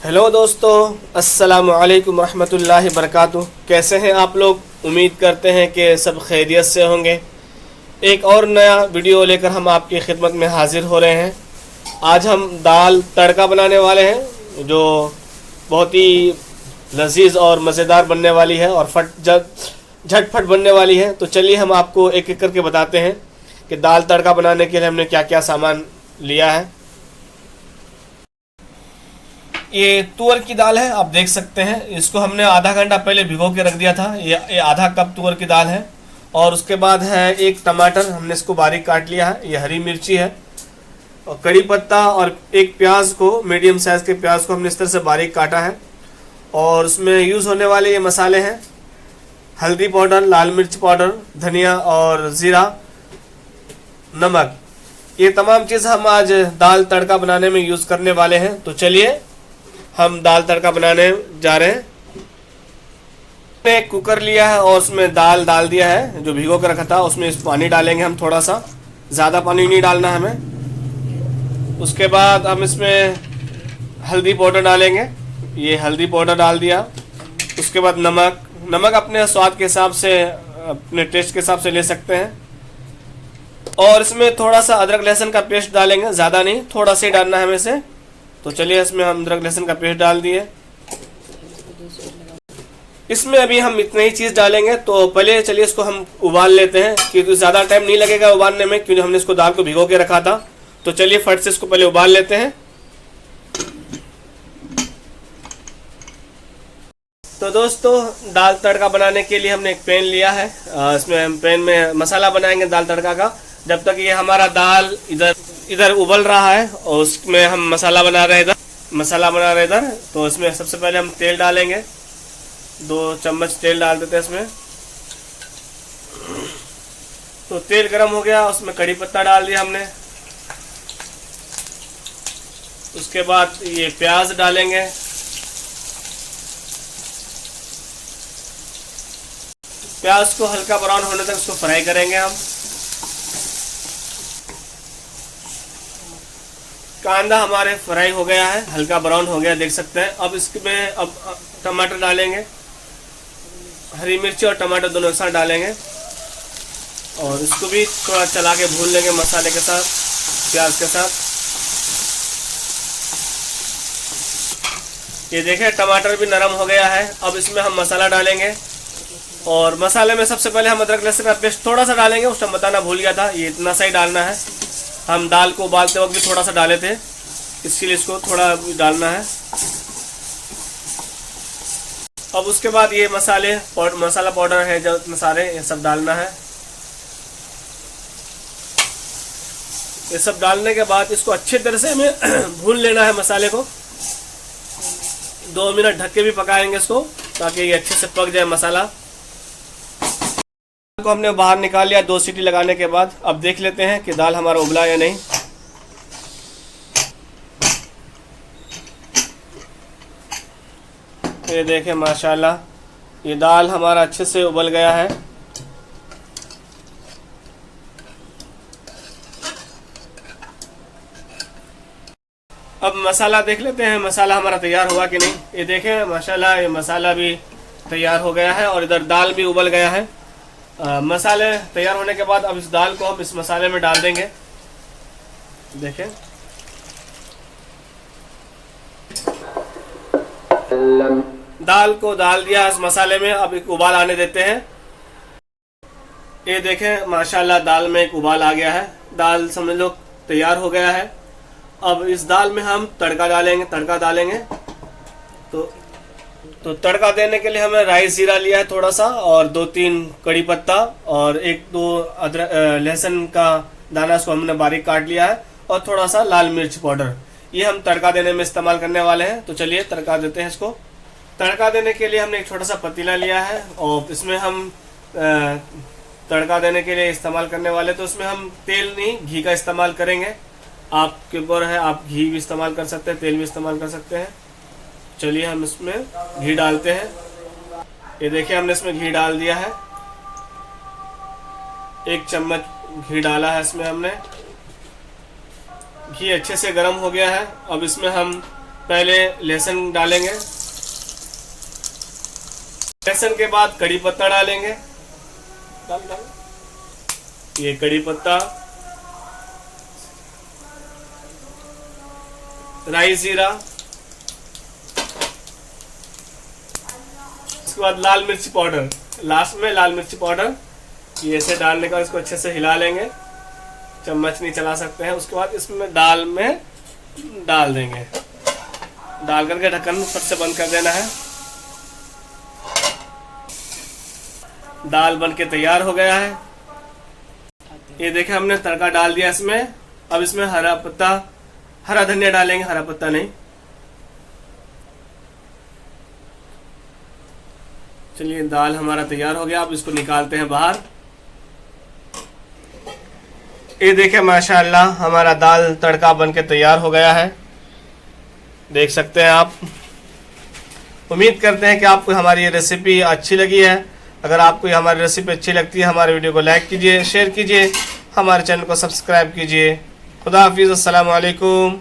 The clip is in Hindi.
हेलो दोस्तों, अस्सलामु अलैकुम रहमतुल्लाहि बरकातुहू। कैसे हैं आप लोग? उम्मीद करते हैं कि सब खैरियत से होंगे। एक और नया वीडियो लेकर हम आपकी खिदमत में हाजिर हो रहे हैं। आज हम दाल तड़का बनाने वाले हैं जो बहुत ही लजीज और मज़ेदार बनने वाली है और झटपट बनने वाली है। तो चलिए हम आपको एक एक करके बताते हैं कि दाल तड़का बनाने के लिए हमने क्या क्या सामान लिया है। ये तुअर की दाल है, आप देख सकते हैं। इसको हमने आधा घंटा पहले भिगो के रख दिया था। ये आधा कप तुअर की दाल है। और उसके बाद है एक टमाटर, हमने इसको बारीक काट लिया है। ये हरी मिर्ची है और कड़ी पत्ता और एक प्याज को, मीडियम साइज़ के प्याज को हमने इस तरह से बारीक काटा है। और उसमें यूज़ होने वाले ये मसाले हैं हल्दी पाउडर, लाल मिर्च पाउडर, धनिया और ज़ीरा, नमक। ये तमाम चीज़ हम आज दाल तड़का बनाने में यूज़ करने वाले हैं। तो चलिए हम दाल तड़का बनाने जा रहे हैं। मैंने एक कुकर लिया है और उसमें दाल डाल दिया है जो भिगो कर रखा था। उसमें इस पानी डालेंगे हम, थोड़ा सा, ज़्यादा पानी नहीं डालना हमें। उसके बाद हम इसमें हल्दी पाउडर डालेंगे। ये हल्दी पाउडर डाल दिया। उसके बाद नमक अपने स्वाद के हिसाब से, अपने टेस्ट के हिसाब से ले सकते हैं। और इसमें थोड़ा सा अदरक लहसुन का पेस्ट डालेंगे, ज़्यादा नहीं, थोड़ा सा ही डालना है हमें से। तो चलिए इसमें हम अदरक लहसुन का पेस्ट डाल दिए। इसमें अभी हम इतनी ही चीज़ डालेंगे। तो पहले चलिए इसको हम उबाल लेते हैं क्योंकि ज़्यादा टाइम नहीं लगेगा उबालने में, क्योंकि हमने इसको दाल को भिगो के रखा था। तो चलिए फट से इसको पहले उबाल लेते हैं। तो दोस्तों, दाल तड़का बनाने के लिए हमने एक पैन लिया है। इसमें हम पैन में मसाला बनाएंगे दाल तड़का का। जब तक ये हमारा दाल इधर उबल रहा है और उसमें हम मसाला बना रहे हैं इधर। तो इसमें सबसे पहले हम तेल डालेंगे। 2 चम्मच तेल डाल देते हैं इसमें। तो तेल गरम हो गया, उसमें कड़ी पत्ता डाल दिया हमने। उसके बाद ये प्याज डालेंगे। प्याज को हल्का ब्राउन होने तक उसको फ्राई करेंगे हम। कांदा हमारे फ्राई हो गया है, हल्का ब्राउन हो गया, देख सकते हैं। अब इसमें अब टमाटर डालेंगे। हरी मिर्ची और टमाटर दोनों एक साथ डालेंगे और इसको भी थोड़ा चला के भून लेंगे मसाले के साथ, प्याज के साथ। ये देखें टमाटर भी नरम हो गया है। अब इसमें हम मसाला डालेंगे और मसाले में सबसे पहले हम अदरक लहसुन का पेस्ट थोड़ा सा डालेंगे। उस टाइम बताना भूल गया था, ये इतना सा ही डालना है। हम दाल को उबालते वक्त भी थोड़ा सा डाले थे, इसलिए इसको थोड़ा डालना है। अब उसके बाद ये मसाला पाउडर है जो मसाले, ये सब डालना है। ये सब डालने के बाद इसको अच्छे तरह से हमें भून लेना है मसाले को। 2 मिनट ढक के भी पकाएंगे इसको ताकि ये अच्छे से पक जाए मसाला। को हमने बाहर निकाल लिया 2 सीटी लगाने के बाद। अब देख लेते हैं कि दाल हमारा उबला या नहीं। ये देखें माशाल्लाह, ये दाल हमारा अच्छे से उबल गया है। अब मसाला देख लेते हैं, मसाला हमारा तैयार हुआ कि नहीं। ये देखें माशाल्लाह, ये मसाला भी तैयार हो गया है और इधर दाल भी उबल गया है। मसाले तैयार होने के बाद अब इस दाल को हम इस मसाले में डाल देंगे। देखें दाल को डाल दिया इस मसाले में। अब एक उबाल आने देते हैं। ये देखें माशाल्लाह दाल में एक उबाल आ गया है। दाल समझ लो तैयार हो गया है। अब इस दाल में हम तड़का डालेंगे। तो तड़का देने के लिए हमें राई जीरा लिया है थोड़ा सा, और 2-3 कड़ी पत्ता और 1-2 अदरक लहसुन का दाना, इसको हमने बारीक काट लिया है, और थोड़ा सा लाल मिर्च पाउडर। ये हम तड़का देने में इस्तेमाल करने वाले हैं। तो चलिए तड़का देते हैं इसको। तड़का देने के लिए हमने एक छोटा सा पतीला लिया है और इसमें हम तड़का देने के लिए इस्तेमाल करने वाले, तो इसमें हम तेल नहीं घी का इस्तेमाल करेंगे। आपके ऊपर है, आप घी भी इस्तेमाल कर सकते हैं, तेल भी इस्तेमाल कर सकते हैं। चलिए हम इसमें घी डालते हैं। ये देखिए हमने इसमें घी डाल दिया है। 1 चम्मच घी डाला है इसमें हमने। घी अच्छे से गर्म हो गया है। अब इसमें हम पहले लहसुन डालेंगे, लहसुन के बाद कड़ी पत्ता डालेंगे। ये कड़ी पत्ता, राई जीरा, उसके बाद लाल मिर्ची पाउडर, लास्ट में लाल मिर्ची पाउडर। ये ऐसे डालने का इसको अच्छे से हिला लेंगे, चम्मच नहीं चला सकते हैं। उसके बाद इसमें दाल में डाल देंगे, डाल करके ढक्कन फट से बंद कर देना है। दाल बन के तैयार हो गया है। ये देखें हमने तड़का डाल दिया इसमें। अब इसमें हरा पत्ता, हरा धनिया डालेंगे, हरा पत्ता नहीं। चलिए दाल हमारा तैयार हो गया। अब इसको निकालते हैं बाहर। ये देखें माशाअल्लाह हमारा दाल तड़का बन के तैयार हो गया है, देख सकते हैं आप। उम्मीद करते हैं कि आपको हमारी ये रेसिपी अच्छी लगी है। अगर आपको हमारी रेसिपी अच्छी लगती है, हमारे वीडियो को लाइक कीजिए, शेयर कीजिए, हमारे चैनल को सब्सक्राइब कीजिए। खुदा हाफिज़, अस्सलाम वालेकुम।